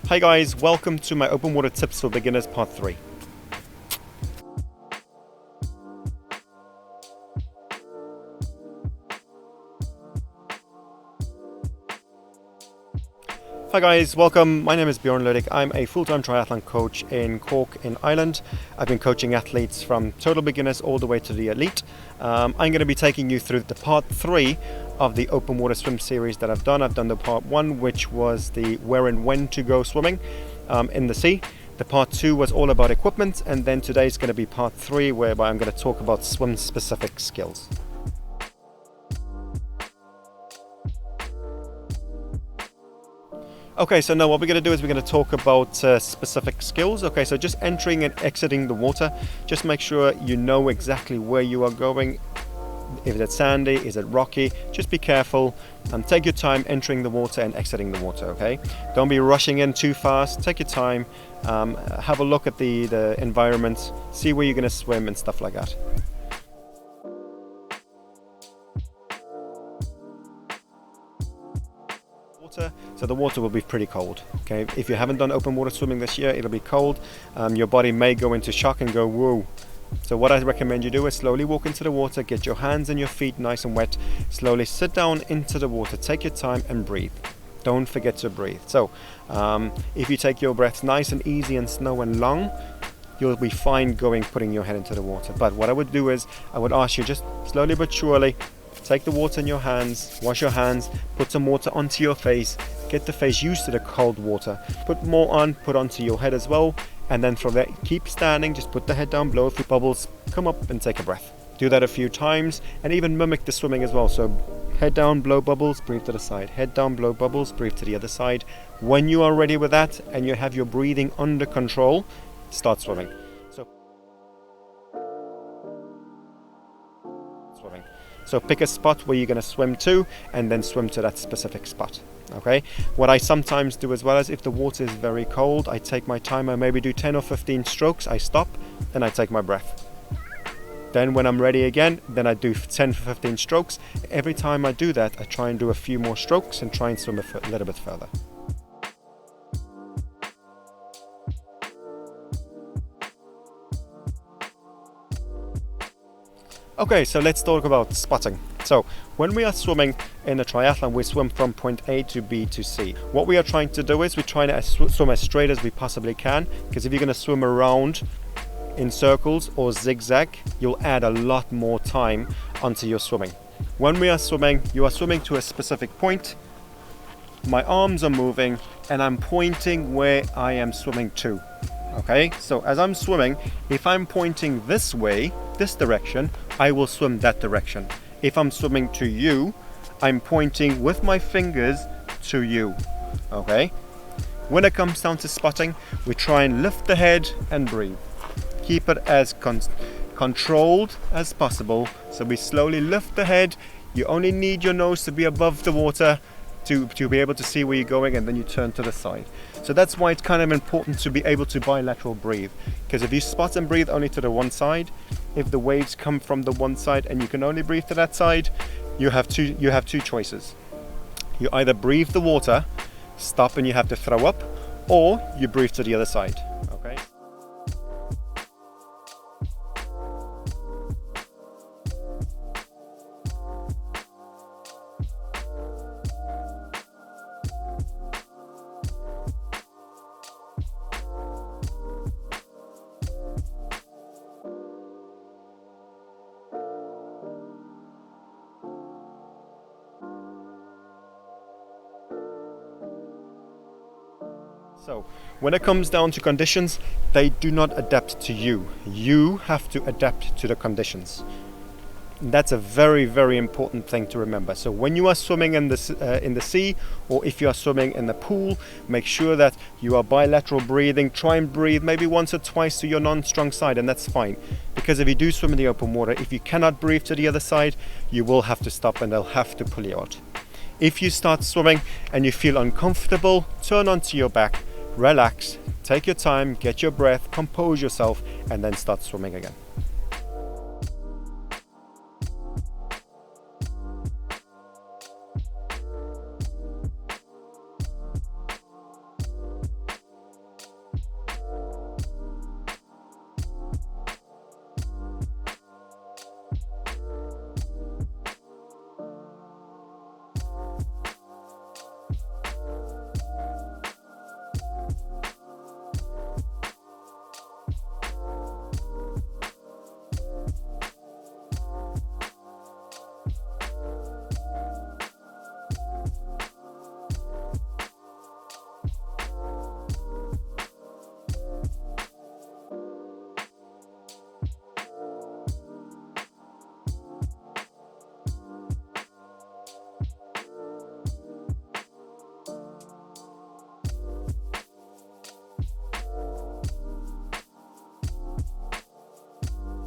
Hi guys, welcome to my open water tips for beginners part 3. Hi guys, welcome. My name is Bjorn Ludik. I'm a full-time triathlon coach in Cork in Ireland. I've been coaching athletes from total beginners all the way to the elite. I'm going to be taking you through the part 3 of the open water swim series that I've done. I've done the part 1, which was the where and when to go swimming in the sea. The part 2 was all about equipment, and then today's going to be part 3, whereby I'm going to talk about swim specific skills. Okay, so now what we're going to do is we're going to talk about specific skills. Okay, so just entering and exiting the water, just make sure you know exactly where you are going. If it's sandy, is it rocky, just be careful and take your time entering the water and exiting the water, okay? Don't be rushing in too fast, take your time, have a look at the environment, see where you're going to swim and stuff like that. So the water will be pretty cold, okay? If you haven't done open water swimming this year, it'll be cold. Your body may go into shock and go, whoa. So what I recommend you do is slowly walk into the water, get your hands and your feet nice and wet, slowly sit down into the water, take your time and breathe. Don't forget to breathe. So if you take your breaths nice and easy and slow and long, you'll be fine putting your head into the water. But what I would do is, I would ask you just slowly but surely, take the water in your hands, wash your hands, put some water onto your face, get the face used to the cold water, put more on, put onto your head as well, and then from there, keep standing, just put the head down, blow a few bubbles, come up and take a breath. Do that a few times and even mimic the swimming as well. So head down, blow bubbles, breathe to the side, head down, blow bubbles, breathe to the other side. When you are ready with that and you have your breathing under control, start swimming. So pick a spot where you're going to swim to and then swim to that specific spot. Okay. What I sometimes do as well is if the water is very cold, I take my time, I maybe do 10 or 15 strokes, I stop and I take my breath. Then when I'm ready again, then I do 10 to 15 strokes. Every time I do that, I try and do a few more strokes and try and swim a little bit further. Okay, so let's talk about spotting. So when we are swimming in a triathlon, we swim from point A to B to C. What we are trying to do is we're trying to swim as straight as we possibly can, because if you're going to swim around in circles or zigzag, you'll add a lot more time onto your swimming. When we are swimming, you are swimming to a specific point, my arms are moving and I'm pointing where I am swimming to. Okay, so as I'm swimming, if I'm pointing this way, this direction, I will swim that direction. If I'm swimming to you, I'm pointing with my fingers to you. Okay, when it comes down to spotting, we try and lift the head and breathe. Keep it as controlled as possible. So we slowly lift the head. You only need your nose to be above the water to be able to see where you're going, and then you turn to the side. So that's why it's kind of important to be able to bilateral breathe, because if you spot and breathe only to the one side, if the waves come from the one side and you can only breathe to that side, you have two choices. You either breathe the water, stop and you have to throw up, or you breathe to the other side. Okay. So when it comes down to conditions, they do not adapt to you. You have to adapt to the conditions. That's a very, very important thing to remember. So when you are swimming in the sea, or if you are swimming in the pool, make sure that you are bilateral breathing. Try and breathe maybe once or twice to your non-strong side, and that's fine. Because if you do swim in the open water, if you cannot breathe to the other side, you will have to stop and they'll have to pull you out. If you start swimming and you feel uncomfortable, turn onto your back, relax, take your time, get your breath, compose yourself, and then start swimming again.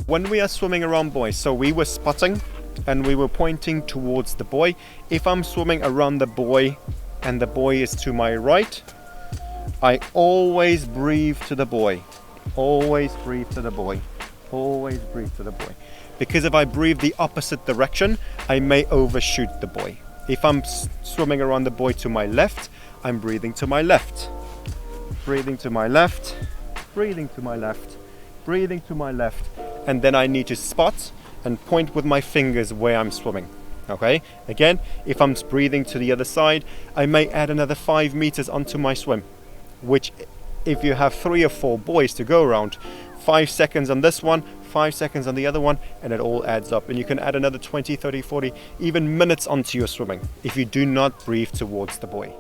When we are swimming around buoys, so we were spotting and we were pointing towards the buoy. If I'm swimming around the buoy and the buoy is to my right, I always breathe to the buoy. Always breathe to the buoy. Always breathe to the buoy. Because if I breathe the opposite direction, I may overshoot the buoy. If I'm swimming around the buoy to my left, I'm breathing to my left. Breathing to my left. Breathing to my left. Breathing to my left. And then I need to spot and point with my fingers where I'm swimming. Okay? Again, if I'm breathing to the other side, I may add another 5 meters onto my swim, which if you have 3 or 4 buoys to go around, 5 seconds on this one, 5 seconds on the other one, and it all adds up. And you can add another 20, 30, 40, even minutes onto your swimming if you do not breathe towards the buoy.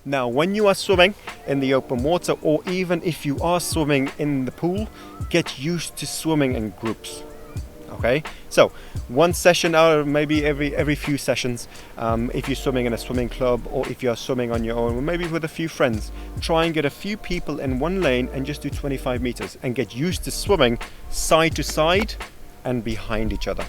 Now, when you are swimming in the open water, or even if you are swimming in the pool, get used to swimming in groups. Okay, so one session out of maybe every few sessions, if you're swimming in a swimming club or if you're swimming on your own, or maybe with a few friends, try and get a few people in one lane and just do 25 meters and get used to swimming side to side and behind each other.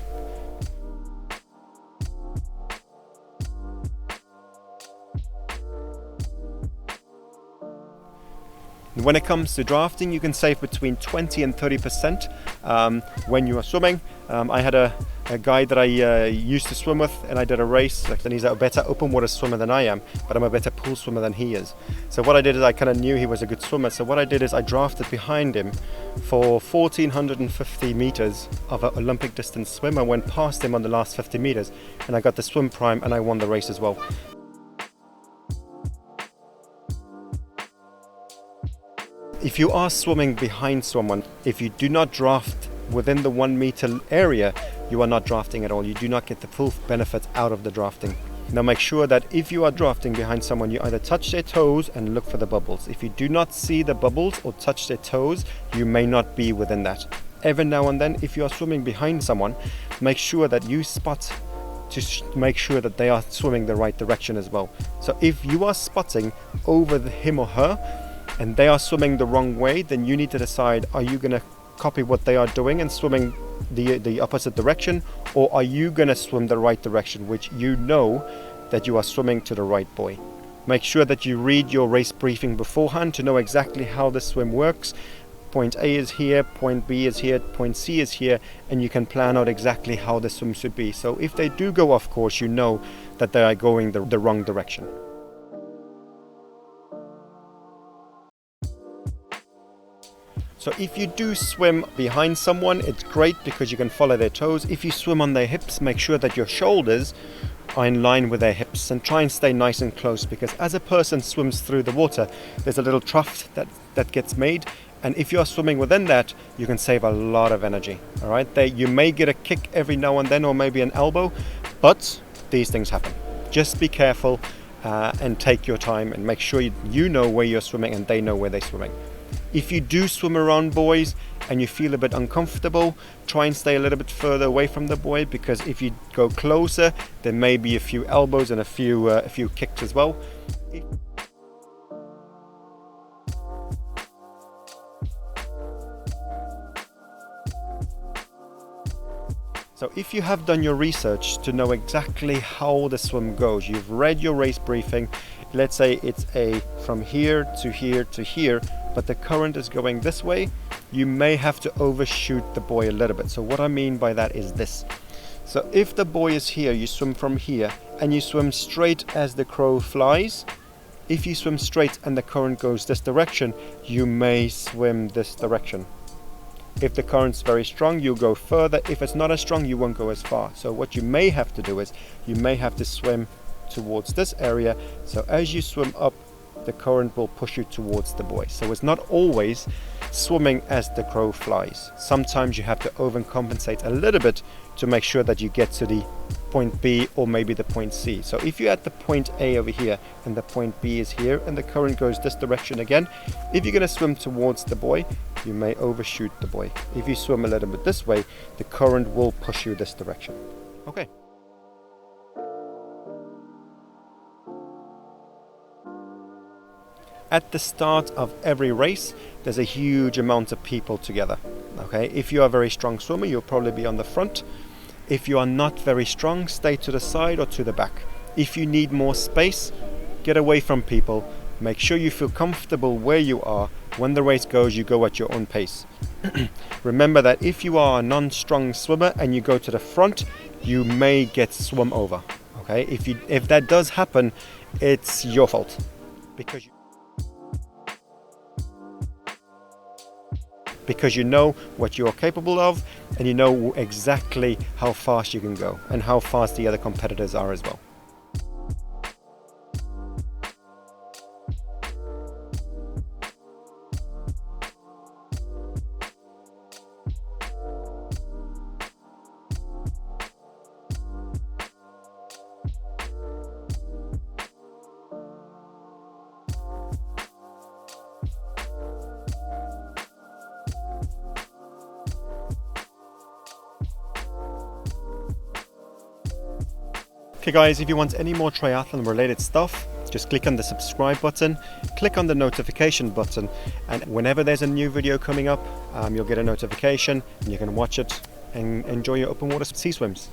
When it comes to drafting, you can save between 20 and 30% when you are swimming. I had a guy that I used to swim with, and I did a race, and he's a better open water swimmer than I am, but I'm a better pool swimmer than he is. So what I did is I kind of knew he was a good swimmer, so what I did is I drafted behind him for 1,450 meters of an Olympic distance swim. I went past him on the last 50 meters, and I got the swim prime, and I won the race as well. If you are swimming behind someone, if you do not draft within the 1 meter area, you are not drafting at all. You do not get the full benefit out of the drafting. Now make sure that if you are drafting behind someone, you either touch their toes and look for the bubbles. If you do not see the bubbles or touch their toes, you may not be within that. Every now and then, if you are swimming behind someone, make sure that you spot to make sure that they are swimming the right direction as well. So if you are spotting over him or her, and they are swimming the wrong way, then you need to decide, are you going to copy what they are doing and swimming the opposite direction, or are you going to swim the right direction, which you know that you are swimming to the right buoy. Make sure that you read your race briefing beforehand to know exactly how the swim works. Point A is here, point B is here, point C is here, and you can plan out exactly how the swim should be. So if they do go off course, you know that they are going the wrong direction. So if you do swim behind someone, it's great because you can follow their toes. If you swim on their hips, make sure that your shoulders are in line with their hips and try and stay nice and close, because as a person swims through the water, there's a little trough that gets made. And if you're swimming within that, you can save a lot of energy. All right, you may get a kick every now and then, or maybe an elbow, but these things happen. Just be careful and take your time and make sure you know where you're swimming and they know where they're swimming. If you do swim around buoys and you feel a bit uncomfortable, try and stay a little bit further away from the buoy, because if you go closer, there may be a few elbows and a few kicks as well. So if you have done your research to know exactly how the swim goes, you've read your race briefing, let's say it's from here to here to here, but the current is going this way, you may have to overshoot the buoy a little bit. So what I mean by that is this. So if the buoy is here, you swim from here and you swim straight as the crow flies. If you swim straight and the current goes this direction, you may swim this direction. If the current's very strong, you'll go further. If it's not as strong, you won't go as far. So what you may have to do is you may have to swim towards this area. So as you swim up, the current will push you towards the buoy. So it's not always swimming as the crow flies. Sometimes you have to overcompensate a little bit to make sure that you get to the point B or maybe the point C. So if you're at the point A over here and the point B is here and the current goes this direction again, if you're going to swim towards the buoy, you may overshoot the buoy. If you swim a little bit this way, the current will push you this direction. Okay. At the start of every race, there's a huge amount of people together. Okay, if you are a very strong swimmer, you'll probably be on the front. If you are not very strong, stay to the side or to the back. If you need more space, get away from people. Make sure you feel comfortable where you are. When the race goes, you go at your own pace. Remember that if you are a non-strong swimmer and you go to the front, you may get swum over. Okay, if that does happen, it's your fault, because you know what you are capable of, and you know exactly how fast you can go and how fast the other competitors are as well. Okay guys, if you want any more triathlon related stuff, just click on the subscribe button, click on the notification button, and whenever there's a new video coming up, you'll get a notification and you can watch it and enjoy your open water sea swims.